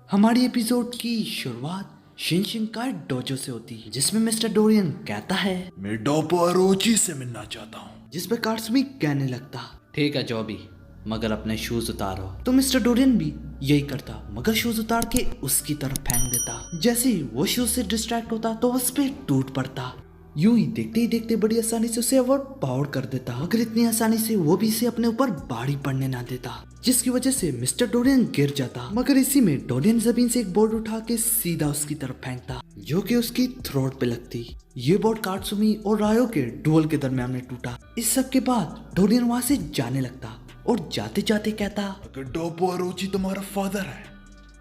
हमारी एपिसोड की शुरुआत शिनशिनकाई डोजो से होती है, जिसमें मिस्टर डोरियन कहता है मैं डोपो अरोची से मिलना चाहता हूँ। जिस पे काट्सुमी कहने लगता ठीक है जो भी, मगर अपने शूज उतारो। तो मिस्टर डोरियन भी यही करता, मगर शूज उतार के उसकी तरफ फेंक देता। जैसे ही वो शूज से डिस्ट्रैक्ट होता तो उस पे टूट पड़ता। यूं ही देखते बड़ी आसानी से उसे ओवर पावर कर देता, मगर इतनी आसानी से वो भी इसे अपने ऊपर भारी पड़ने ना देता, जिसकी वजह से मिस्टर डोरियन गिर जाता। मगर इसी में डोरियन जमीन से एक बोर्ड उठा के सीधा उसकी तरफ फेंकता, जो कि उसकी थ्रोट पे लगती। ये बोर्ड काट्सुमी और रायो के डुअल के दरमियान में टूटा। इस सब के बाद डोरियन वहां से जाने लगता और जाते जाते कहता, अगर डोपो अरोची तुम्हारा फादर है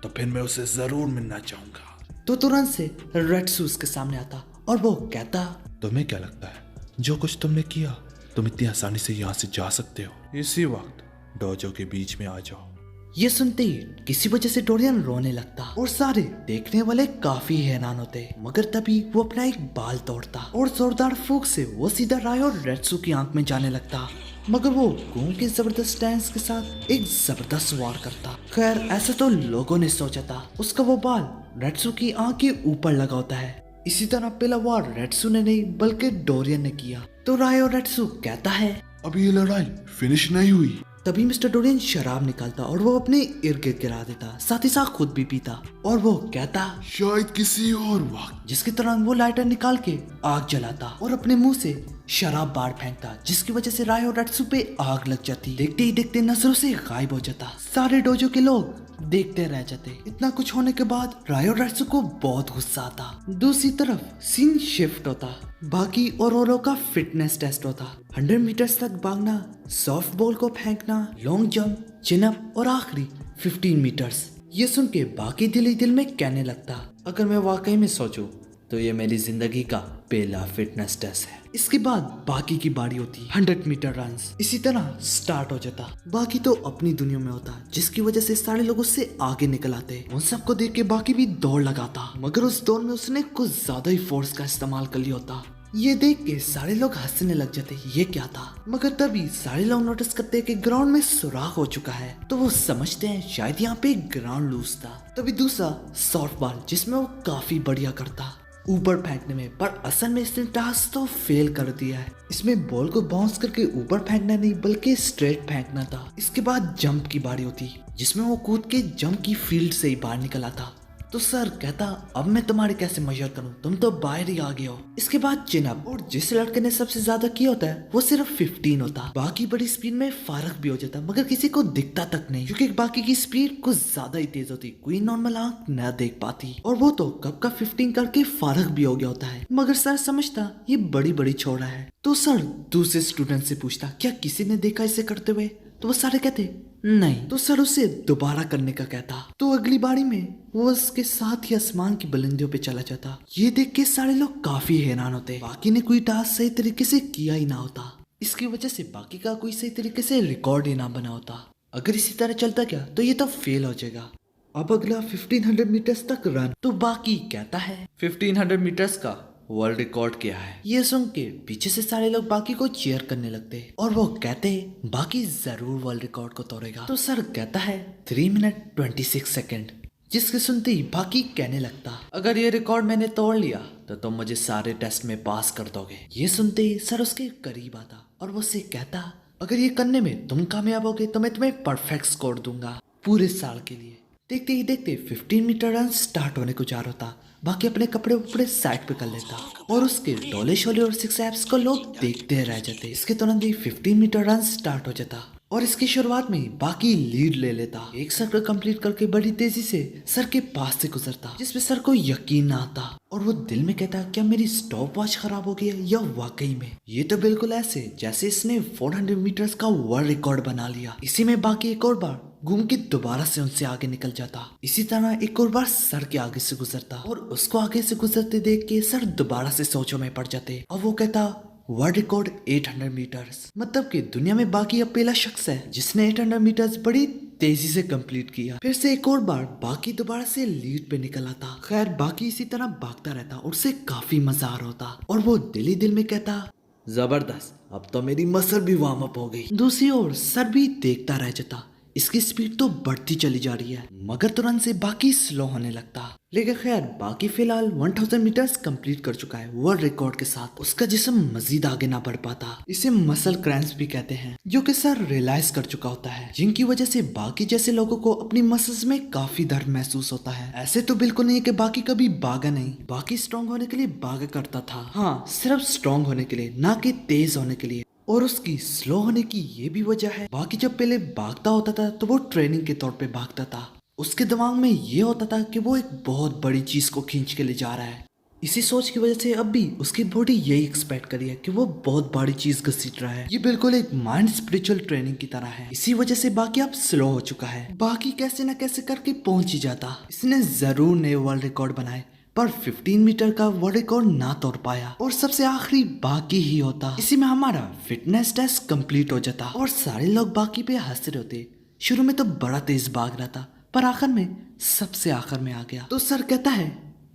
तो फिर मैं उसे जरूर मिलना चाहूंगा। तो तुरंत से रेट्सू उसके सामने आता और वो कहता, तुम्हें क्या लगता है जो कुछ तुमने किया तुम इतनी आसानी से यहाँ से जा सकते हो? इसी वक्त डोजो के बीच में आ जाओ। ये सुनते ही किसी वजह से डोरियन रोने लगता और सारे देखने वाले काफी हैरान होते। मगर तभी वो अपना एक बाल तोड़ता और जोरदार फूंक से वो सीधा राय और रेट्सू की आंख में जाने लगता। मगर वो घूम के जबरदस्त डांस के साथ एक जबरदस्त वार करता। खैर ऐसा तो लोगों ने सोचा था, उसका वो बाल रेट्सू की आंख के ऊपर लगा होता है। इसी तरह पहला वार रेट्सू ने नहीं बल्कि डोरियन ने किया। तो राय और रेट्सू कहता है, अभी ये लड़ाई फिनिश नहीं हुई। तभी मिस्टर डोरियन शराब निकालता और वो अपने इर्द गिर्द गिरा देता, साथ ही साथ खुद भी पीता। और वो कहता, शायद किसी और वक्त। जिसके दौरान वो लाइटर निकाल के आग जलाता और अपने मुंह से शराब बाहर फेंकता, जिसकी वजह से राय और रेट्सू पे आग लग जाती। देखते ही देखते नजरों से गायब हो जाता। सारे डोजो के लोग देखते रह जाते। इतना कुछ होने के बाद राय और रेट्सू को बहुत गुस्सा आता। दूसरी तरफ सीन शिफ्ट होता। बाकी और औरों का फिटनेस टेस्ट होता। 100 मीटर्स तक भागना, सॉफ्ट बॉल को फेंकना, लॉन्ग जंप, चिन अप और आखिरी 15 मीटर्स। ये सुन के बाकी दिल ही दिल में कहने लगता, अगर मैं वाकई में सोचूं तो ये मेरी जिंदगी का पहला फिटनेस टेस्ट है। इसके बाद बाकी की बारी होती 100 मीटर रन। इसी तरह स्टार्ट हो जाता। बाकी तो अपनी दुनिया में होता, जिसकी वजह से सारे लोग उससे आगे निकल आते। उन सबको देख के बाकी भी दौड़ लगाता, मगर उस दौड़ में उसने कुछ ज्यादा ही फोर्स का इस्तेमाल कर लिया होता। ये देख के सारे लोग हंसने लग जाते, ये क्या था। मगर तभी सारे लोग नोटिस करते हैं कि ग्राउंड में सुराख हो चुका है। तो वो समझते हैं शायद यहाँ पे ग्राउंड लूज था। तभी दूसरा सॉफ्ट बॉल, जिसमें वो काफी बढ़िया करता ऊपर फेंकने में, पर असल में इसने टास्क तो फेल कर दिया है। इसमें बॉल को बाउंस करके ऊपर फेंकना नहीं बल्कि स्ट्रेट फेंकना था। इसके बाद जंप की बारी होती, जिसमें वो कूद के जंप की फील्ड से ही बाहर निकल आता। तो सर कहता, अब मैं तुम्हारे कैसे मेजर करूं, तुम तो बाहर ही आ गए हो। इसके बाद चिन अप, और जिस लड़के ने सबसे ज्यादा किया होता है वो सिर्फ 15 होता। बाकी बड़ी स्पीड में फारक भी हो जाता, मगर किसी को दिखता तक नहीं, क्योंकि बाकी की स्पीड कुछ ज्यादा ही तेज होती, कोई नॉर्मल आंख न देख पाती। और वो तो कब का 15 करके फारक भी हो गया होता है। मगर सर समझता ये बड़ी छोड़ा है। तो सर दूसरे स्टूडेंट से पूछता, क्या किसी ने देखा इसे करते हुए? तो वो सारे कहते नहीं। तो सर उसे दोबारा करने का कहता। तो अगली बारी में वो उसके साथ ही आसमान की बुलंदियों पे चला जाता। ये देख के सारे लोग काफी हैरान होते, बाकी ने कोई टास्क सही तरीके से किया ही ना होता। इसकी वजह से बाकी का कोई सही तरीके से रिकॉर्ड ही ना बना होता। अगर इसी तरह चलता क्या तो ये तो फेल हो जाएगा। अब अगला 1500 मीटर्स तक रन। तो बाकी कहता है 1500 मीटर्स का वर्ल्ड रिकॉर्ड क्या है। ये सुन के पीछे से सारे लोग बाकी को चीयर करने लगते और वो कहते बाकी जरूर वर्ल्ड रिकॉर्ड को तोड़ेगा। तो सर कहता है 3 मिनट 26 सेकेंड, जिसके सुनते ही बाकी कहने लगता, अगर ये रिकॉर्ड मैंने तोड़ लिया तो तुम मुझे सारे टेस्ट में पास कर दोगे। ये सुनते ही सर उसके करीब आता और वो उससे कहता, अगर ये करने में तुम कामयाब होगे तो मैं तुम्हें परफेक्ट स्कोर दूंगा पूरे साल के लिए। देखते ही देखते 15 मीटर रन स्टार्ट होने को जा रहा था। बाकी अपने कपड़े उपड़े साइड पे कर लेता और उसके डोले शोले और सिक्स एप्स को लोग देखते रह जाते। इसके तुरंत ही 15 मीटर रन स्टार्ट हो जाता और इसकी शुरुआत में बाकी लीड ले लेता। एक सर्कल कंप्लीट करके बड़ी तेजी से सर के पास से गुजरता, जिसपे सर को यकीन ना आता और वो दिल में कहता, क्या मेरी स्टॉप वॉच खराब हो गई है या वाकई में? ये तो बिल्कुल ऐसे जैसे इसने 400 मीटर्स का वर्ल्ड रिकॉर्ड बना लिया। इसी में बाकी एक और बार घूम के दोबारा से उनसे आगे निकल जाता। इसी तरह एक और बार सर के आगे से गुजरता और उसको आगे से गुजरते देख के सर दोबारा से सोचों में पड़ जाते और वो कहता, वर्ल्ड रिकॉर्ड 800 मीटर्स, मतलब कि दुनिया में बाकी अब पहला शख्स है जिसने 800 मीटर्स बड़ी तेजी से कंप्लीट किया। फिर से एक और बार बाकी दोबारा से लीड पे निकल आता। खैर बाकी इसी तरह भागता रहता और उसे काफी मजा आ रहा होता और वो दिल ही दिल में कहता, जबरदस्त, अब तो मेरी मसल भी वार्म अप हो गई। दूसरी ओर सर भी देखता रह जाता। इसकी स्पीड तो बढ़ती चली जा रही है, मगर तुरंत से बाकी स्लो होने लगता। लेकिन खैर बाकी फिलहाल 1000 मीटर्स कंप्लीट कर चुका है वर्ल्ड रिकॉर्ड के साथ। उसका जिस्म मजीद आगे ना बढ़ पाता। इसे मसल क्रैम्प्स भी कहते हैं, जो कि सर रियलाइज कर चुका होता है, जिनकी वजह से बाकी जैसे लोगों को अपनी मसल्स में काफी दर्द महसूस होता है। ऐसे तो बिल्कुल नहीं कि बाकी कभी भागा नहीं, बाकी स्ट्रॉन्ग होने के लिए भागा करता था। हाँ, सिर्फ स्ट्रॉन्ग होने के लिए, ना कि तेज होने के लिए। और उसकी स्लो होने की ये भी वजह है, बाकी जब पहले भागता होता था तो वो ट्रेनिंग के तौर पे भागता था। उसके दिमाग में ये होता था कि वो एक बहुत बड़ी चीज को खींच के ले जा रहा है। इसी सोच की वजह से अब भी उसकी बॉडी यही एक्सपेक्ट करी है कि वो बहुत बड़ी चीज घसीट रहा है। ये बिल्कुल एक माइंड स्पिरिचुअल ट्रेनिंग की तरह है। इसी वजह से बाकी अब स्लो हो चुका है। बाकी कैसे न कैसे करके पहुंच ही जाता। इसने जरूर नए वर्ल्ड रिकॉर्ड बनाए, पर 15 मीटर का वर्ल्ड रिकॉर्ड ना तोड़ पाया और सबसे आखिरी बाकी ही होता। इसी में हमारा फिटनेस टेस्ट कंप्लीट हो जाता और सारे लोग बाकी पे हंस रहे होते। शुरू में तो बड़ा तेज भाग रहा था, पर आखिर में सबसे आखिर में आ गया। तो सर कहता है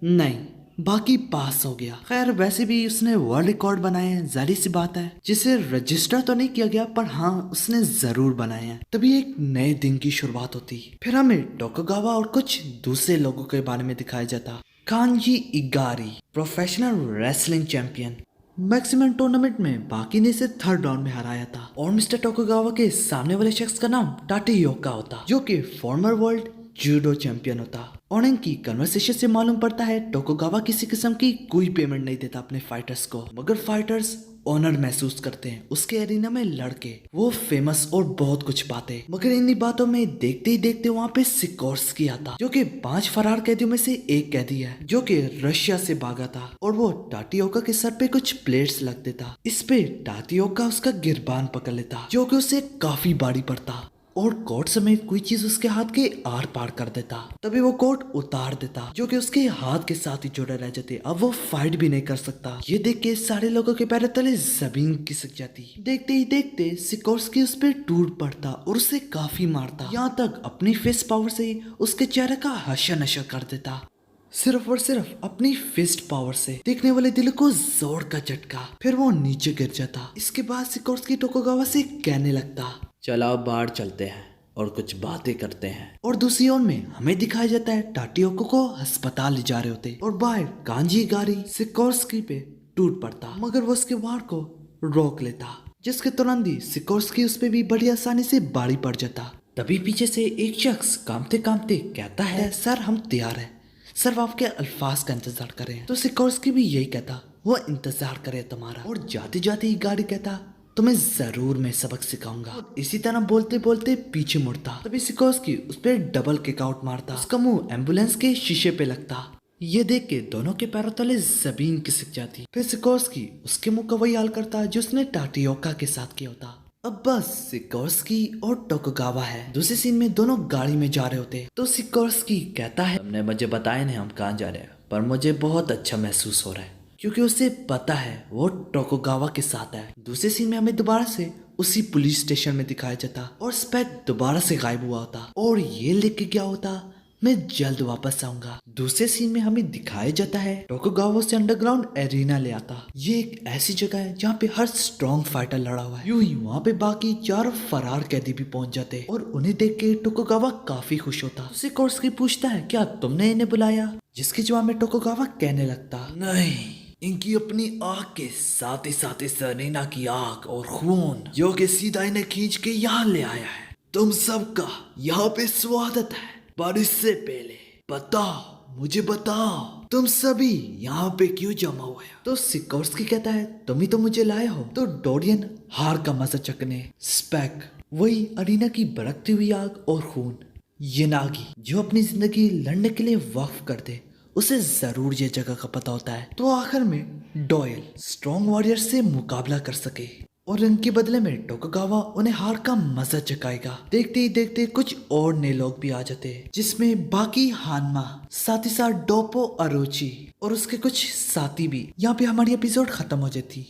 नहीं, बाकी पास हो गया। खैर वैसे भी उसने वर्ल्ड रिकॉर्ड बनाए हैं, जाहिर सी बात है, जिसे रजिस्टर तो नहीं किया गया, पर हाँ उसने जरूर बनाए हैं। तभी एक नए दिन की शुरुआत होती। फिर हमें टोकुगावा और कुछ दूसरे लोगों के बारे में दिखाया जाता। Kanji Igari, professional wrestling champion, maximum tournament में बाकी ने इसे थर्ड राउंड में हराया था। और मिस्टर टोकुगावा के सामने वाले शख्स का नाम टाटेयोका होता, जो कि फॉर्मर वर्ल्ड जूडो चैंपियन होता। और इनकी कन्वर्सेशन से मालूम पड़ता है टोकुगावा किसी किस्म की कोई पेमेंट नहीं देता अपने फाइटर्स को, मगर फाइटर्स ऑनर महसूस करते हैं उसके एरिना में लड़के। वो फेमस और बहुत कुछ पाते, मगर इन्हीं बातों में देखते ही देखते वहाँ पे सिकोर्स्की आता, जो कि 5 फरार कैदियों में से एक कैदी है, जो कि रशिया से भागा था। और वो टाटियोका के सर पे कुछ प्लेट्स लग देता। इस पे टाटियोका उसका गिरबान पकड़ लेता, जो कि उसे काफी भारी पड़ता और कोट समेत कोई चीज उसके हाथ के आर पार कर देता। तभी वो कोट उतार देता, जो कि उसके हाथ के साथ ही जुड़े रह जाते। अब वो फाइट भी नहीं कर सकता। ये देख के सारे लोगों के पैरों तले जमीन खिसक जाती। देखते ही देखते सिकोर्स्की उस पर टूट पड़ता और उसे काफी मारता, यहाँ तक अपनी फिस्ट पावर से ही उसके चेहरे का हशा नशा कर देता। सिर्फ और सिर्फ अपनी फिस्ट पावर से। देखने वाले दिल को जोर का झटका। फिर वो नीचे गिर जाता। इसके बाद सिकोर्स्की टोकुगावा से कहने लगता, चलो अब बाहर चलते हैं और कुछ बातें करते हैं। और दूसरी ओर में हमें दिखाया जाता है टाटियोको को अस्पताल ले जा रहे होते और बाहर कांजी गारी सिकोर्स्की पे टूट पड़ता, मगर वो उसके वार को रोक लेता, जिसके तुरंत ही सिकोर्स्की उस पे भी बड़ी आसानी से भारी पड़ जाता। तभी पीछे से एक शख्स कांपते कांपते कहता है, सर हम तैयार हैं, सर आपके अल्फाज का इंतजार करें। तो सिकोर्स्की भी यही कहता, वो इंतजार करे तुम्हारा। और जाते जाते ही गाड़ी कहता, तुम्हें जरूर मैं सबक सिखाऊंगा। और इसी तरह बोलते बोलते पीछे मुड़ता। तभी सिकोर्स्की उस पर डबल किक आउट मारता। उसका मुंह एम्बुलेंस के शीशे पे लगता। ये देख के दोनों के पैरों तले जमीन खिसक जाती। फिर सिकोर्स्की उसके मुंह का वही हाल करता जो उसने टाटियोका के साथ किया होता। अब बस सिकोर्स्की और टोकुगावा है। दूसरे सीन में दोनों गाड़ी में जा रहे होते। तो सिकोर्स्की कहता है, तुमने मुझे बताया नहीं हम कहाँ जा रहे हैं, पर मुझे बहुत अच्छा महसूस हो रहा है, क्योंकि उसे पता है वो टोकुगावा के साथ है। दूसरे सीन में हमें दोबारा से उसी पुलिस स्टेशन में दिखाया जाता और स्पेक दोबारा से गायब हुआ होता और ये लिख के क्या होता, मैं जल्द वापस आऊंगा। दूसरे सीन में हमें दिखाया जाता है टोकुगावा से अंडरग्राउंड एरिना ले आता। ये एक ऐसी जगह है जहाँ पे हर स्ट्रॉन्ग फाइटर लड़ा हुआ है। यूं ही वहाँ पे बाकी 4 फरार कैदी भी पहुंच जाते और उन्हें देख के टोकुगावा काफी खुश होता। सिकोर्स्की पूछता है, क्या तुमने इन्हें बुलाया? जिसके जवाब में टोकुगावा कहने लगता, नहीं, इनकी अपनी आग के साथ ही सरीना की आग और खून, जो कि सीधा इन्हें खींच के यहाँ ले आया है। तुम सबका यहाँ पे स्वागत है, पर इससे पहले बताओ, मुझे बताओ, तुम सभी यहाँ पे क्यों जमा हुए हो? तो सिकोर्स्की कहता है, तुम ही तो मुझे लाए हो। तो डोरियन हार का मजा चखने, स्पेक वही अरीना की भड़कती हुई आग और खून, ये नागी जो अपनी जिंदगी लड़ने के लिए वक्फ कर दे, उसे जरूर ये जगह का पता होता है। तो आखिर में डोयल स्ट्रॉन्ग वॉरियर से मुकाबला कर सके और इनके बदले में टोकुगावा उन्हें हार का मजा चखाएगा। देखते ही देखते कुछ और नए लोग भी आ जाते, जिसमें बाकी हानमा, साथ ही साथ डोपो अरोची और उसके कुछ साथी भी। यहाँ पे हमारी एपिसोड खत्म हो जाती।